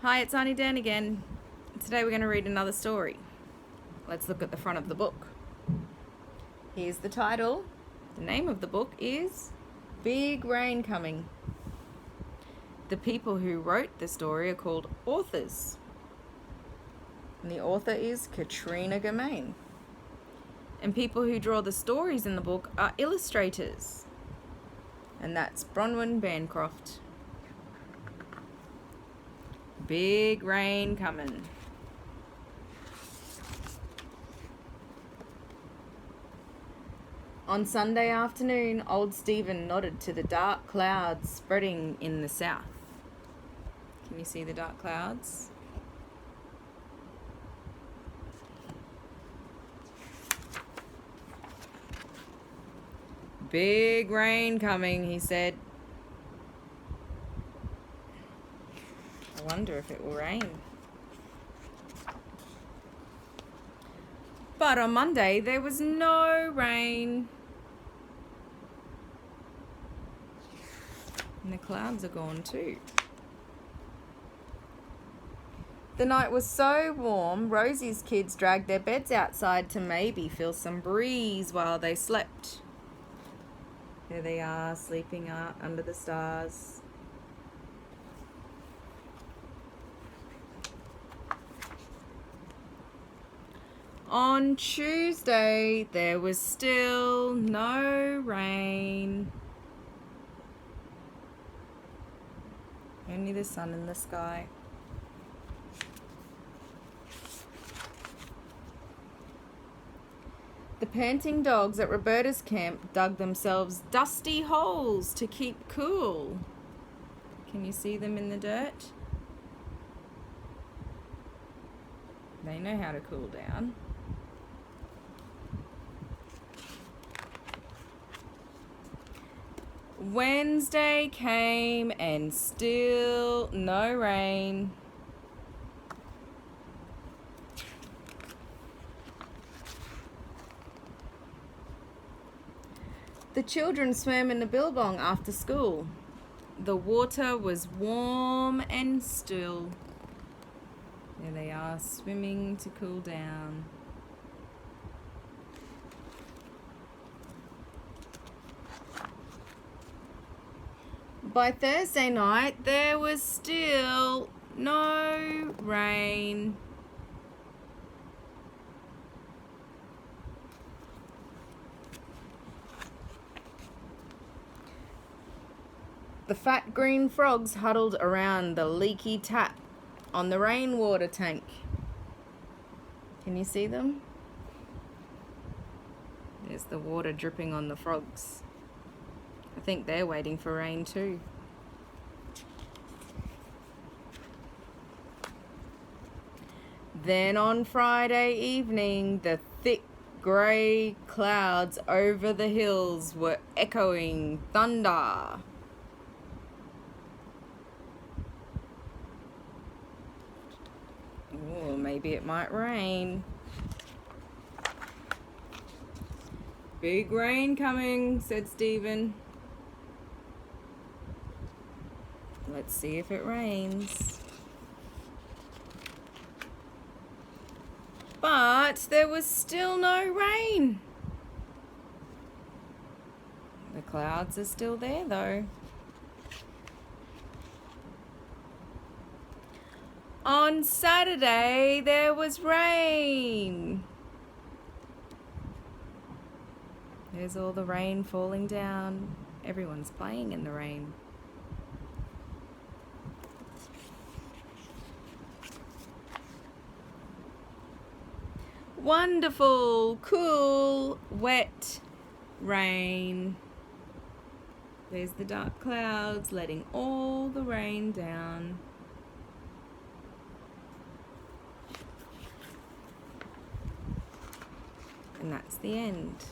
Hi, it's Aunty Dan again. Today we're going to read another story. Let's look at the front of the book. Here's the title. The name of the book is Big Rain Coming. The people who wrote the story are called authors. And the author is Katrina Germain. And people who draw the stories in the book are illustrators. And that's Bronwyn Bancroft. Big rain coming. On Sunday afternoon, old Stephen nodded to the dark clouds spreading in the south. Can you see the dark clouds? Big rain coming, he said. I wonder if it will rain. But on Monday, there was no rain. And the clouds are gone too. The night was so warm, Rosie's kids dragged their beds outside to maybe feel some breeze while they slept. There they are, sleeping out under the stars. On Tuesday, there was still no rain. Only the sun in the sky. The panting dogs at Roberta's camp dug themselves dusty holes to keep cool. Can you see them in the dirt? They know how to cool down. Wednesday came and still no rain. The children swam in the billabong after school. The water was warm and still. There they are, swimming to cool down. By Thursday night, there was still no rain. The fat green frogs huddled around the leaky tap on the rainwater tank. Can you see them? There's the water dripping on the frogs. I think they're waiting for rain too. Then on Friday evening, the thick grey clouds over the hills were echoing thunder. Oh, maybe it might rain. Big rain coming, said Stephen. Let's see if it rains. But there was still no rain. The clouds are still there though. On Saturday, there was rain. There's all the rain falling down. Everyone's playing in the rain. Wonderful, cool, wet rain. There's the dark clouds letting all the rain down. And that's the end.